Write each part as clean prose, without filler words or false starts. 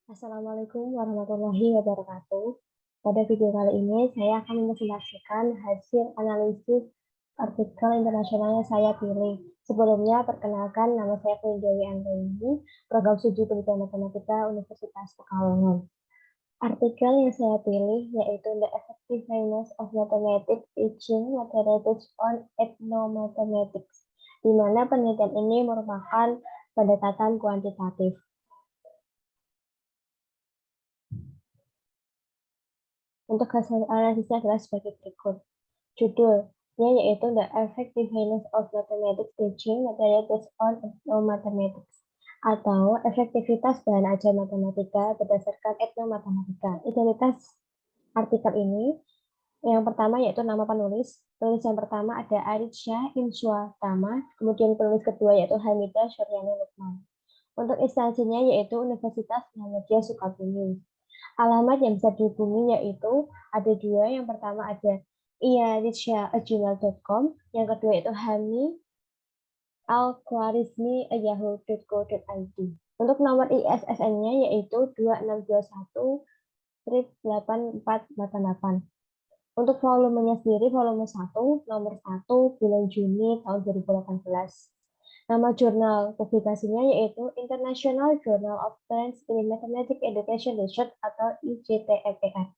Assalamualaikum warahmatullahi wabarakatuh. Pada video kali ini, saya akan mempresentasikan hasil analisis artikel internasional yang saya pilih. Sebelumnya, perkenalkan nama saya Dewi Anggraini, Program Studi Pendidikan Matematika Universitas Pekalongan. Artikel yang saya pilih yaitu The Effectiveness of Mathematics Teaching Mathematics on Ethnomathematics, di mana penelitian ini merupakan pendekatan kuantitatif. Untuk hasil analisisnya adalah sebagai berikut. Judulnya yaitu The Effectiveness of Mathematics Teaching Mathematics on Ethnomathematics, atau efektivitas bahan ajar matematika berdasarkan etnomatematika. Identitas artikel ini yang pertama yaitu nama penulis. Penulis yang pertama ada Aritsyah Inswatama, kemudian penulis kedua yaitu Hamidah Suryani Lukman. Untuk instansinya yaitu Universitas Muhammadiyah Sukabumi. Alamat yang bisa dihubungi yaitu ada dua. Yang pertama ada iaritsyah@gmail.com, yang kedua yaitu hani@yahoo.co.id. Untuk nomor ISSN-nya yaitu 2621-8488. Untuk volumenya sendiri, volume 1, nomor 1, bulan Juni tahun 2018. Nama jurnal publikasinya yaitu International Journal of Science in Mathematics Education Research atau IJTMER.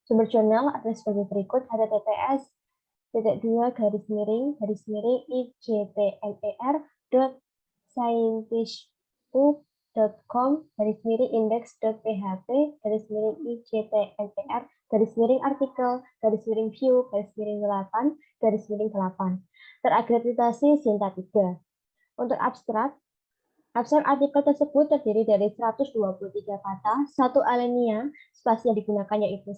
Sumber jurnal adalah sebagai berikut: https://icjtemer.scientific.php/index.php/view/8. Terakreditasi Sinta 3. Untuk abstrak artikel tersebut terdiri dari 123 kata, satu alinea, spasi yang digunakan yaitu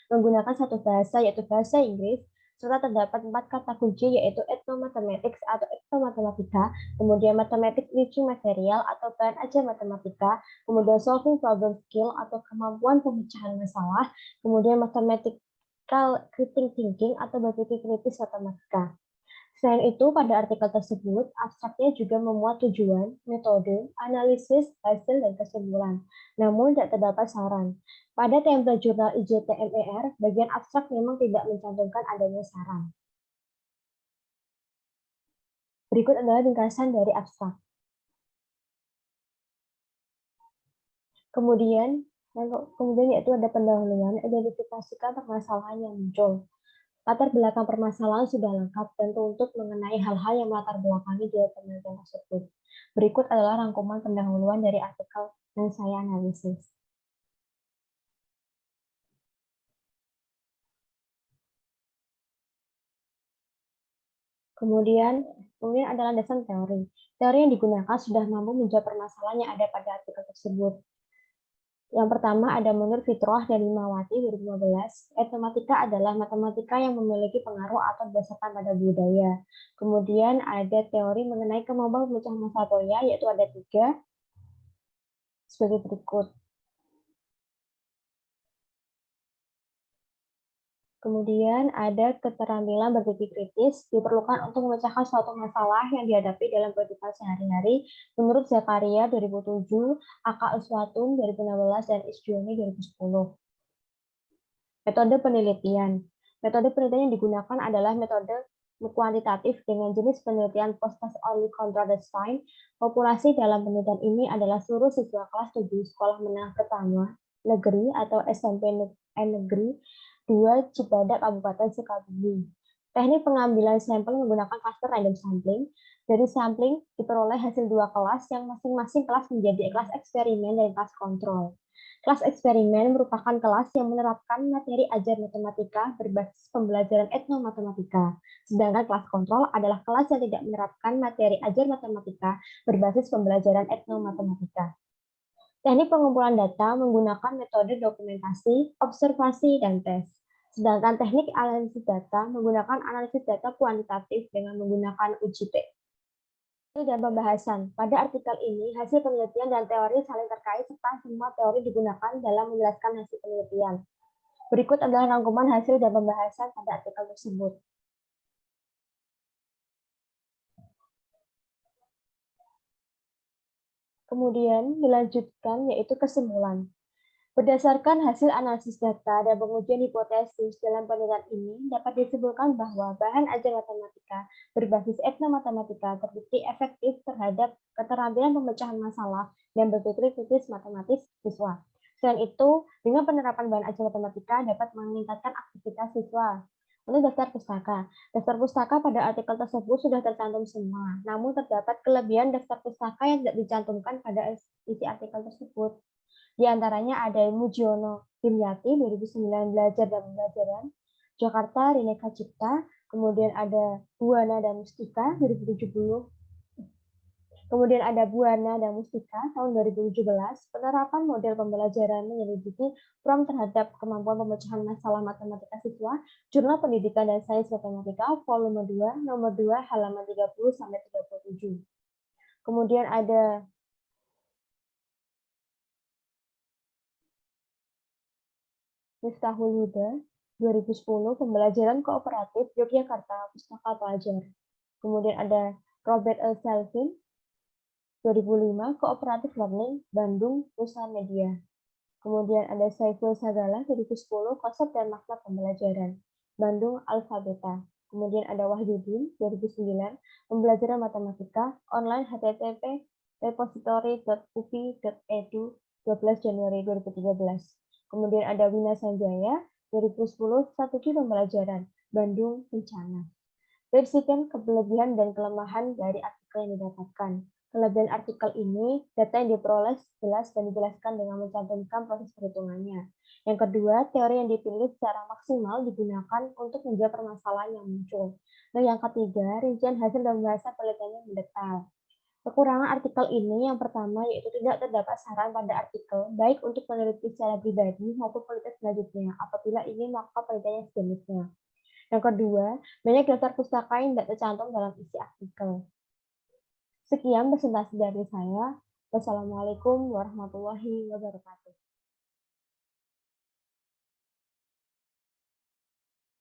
menggunakan satu bahasa yaitu bahasa Inggris, serta terdapat 4 kata kunci yaitu ethnomathematics atau ethnomatematika, kemudian mathematics teaching material atau bahan ajar matematika, kemudian solving problem skill atau kemampuan pemecahan masalah, kemudian mathematical critical thinking atau berpikir kritis matematika. Selain itu, pada artikel tersebut, abstraknya juga memuat tujuan, metode, analisis, hasil, dan kesimpulan. Namun, tidak terdapat saran. Pada template jurnal IJTMER, bagian abstrak memang tidak mencantumkan adanya saran. Berikut adalah ringkasan dari abstrak. Kemudian yaitu ada pendahuluan, identifikasikan permasalahan yang muncul. Latar belakang permasalahan sudah lengkap dan tuntut mengenai hal-hal yang melatar belakangi dari penelitian tersebut. Berikut adalah rangkuman pendahuluan dari artikel yang saya analisis. Kemudian ada landasan teori. Teori yang digunakan sudah mampu menjawab permasalahan yang ada pada artikel tersebut. Yang pertama ada menurut Fitroh dan Himawati 2015, etnomatika adalah matematika yang memiliki pengaruh atau berdasarkan pada budaya. Kemudian ada teori mengenai kemampuan pemecahan masalah Toya, yaitu ada 3 sebagai berikut. Kemudian ada keterampilan berpikir kritis diperlukan untuk memecahkan suatu masalah yang dihadapi dalam kehidupan sehari-hari menurut Zakaria 2007, Aka Uswatun 2016, dan Isjoni 2010. Metode penelitian. Metode penelitian yang digunakan adalah metode kuantitatif dengan jenis penelitian post-test only control design. Populasi dalam penelitian ini adalah seluruh siswa kelas 7 sekolah menengah pertama negeri atau SMP negeri 2 Cibadak Kabupaten Sukabumi. Teknik pengambilan sampel menggunakan cluster random sampling. Dari sampling diperoleh hasil 2 kelas yang masing-masing kelas menjadi kelas eksperimen dan kelas kontrol. Kelas eksperimen merupakan kelas yang menerapkan materi ajar matematika berbasis pembelajaran etnomatematika. Sedangkan kelas kontrol adalah kelas yang tidak menerapkan materi ajar matematika berbasis pembelajaran etnomatematika. Teknik pengumpulan data menggunakan metode dokumentasi, observasi, dan tes. Sedangkan teknik analisis data menggunakan analisis data kuantitatif dengan menggunakan uji T. Dan pembahasan. Pada artikel ini, hasil penelitian dan teori saling terkait serta semua teori digunakan dalam menjelaskan hasil penelitian. Berikut adalah rangkuman hasil dan pembahasan pada artikel tersebut. Kemudian dilanjutkan yaitu kesimpulan. Berdasarkan hasil analisis data dan pengujian hipotesis dalam penelitian ini, dapat disimpulkan bahwa bahan ajar matematika berbasis etnomatematika terbukti efektif terhadap keterampilan pemecahan masalah dan berpikir kritis matematis siswa. Selain itu, dengan penerapan bahan ajar matematika dapat meningkatkan aktivitas siswa. Untuk daftar pustaka pada artikel tersebut sudah tercantum semua, namun terdapat kelebihan daftar pustaka yang tidak dicantumkan pada isi artikel tersebut. Di antaranya ada Mujiono Dimyati 2009 Belajar dan Pembelajaran, Jakarta Rineka Cipta, kemudian ada Buana dan Mustika 2070, kemudian ada Buana dan Mustika tahun 2017, penerapan model pembelajaran menyelidiki prompt terhadap kemampuan pemecahan masalah matematika siswa, Jurnal Pendidikan dan Sains Matematika, volume 2, nomor 2, halaman 30 sampai 37. Kemudian ada Miftahul Huda 2010 Pembelajaran Kooperatif Yogyakarta Pustaka Pelajar. Kemudian ada Robert L. Selvin 2005 Cooperative Learning Bandung Nusa Media. Kemudian ada Saiful Sagala 2010 Konsep dan Makna Pembelajaran Bandung Alfabeta. Kemudian ada Wahyudin 2009 Pembelajaran Matematika Online http repository.upi.edu 12 Januari 2013. Kemudian ada Wina Sanjaya 2010 Strategi Pembelajaran Bandung Bencana. Deskripsikan kelebihan dan kelemahan dari artikel yang didapatkan. Kelebihan artikel ini, data yang diperoleh jelas dan dijelaskan dengan mencantumkan proses perhitungannya. Yang kedua, teori yang dipilih secara maksimal digunakan untuk menjawab permasalahan yang muncul. Dan yang ketiga, rincian hasil dan bahasa penelitiannya mendetail. Kekurangan artikel ini yang pertama yaitu tidak terdapat saran pada artikel, baik untuk peneliti secara pribadi maupun peneliti selanjutnya apabila ingin melakukan penelitian yang sejenisnya. Yang kedua, banyak daftar pustaka yang tidak tercantum dalam isi artikel. Sekian presentasi dari saya. Wassalamualaikum warahmatullahi wabarakatuh.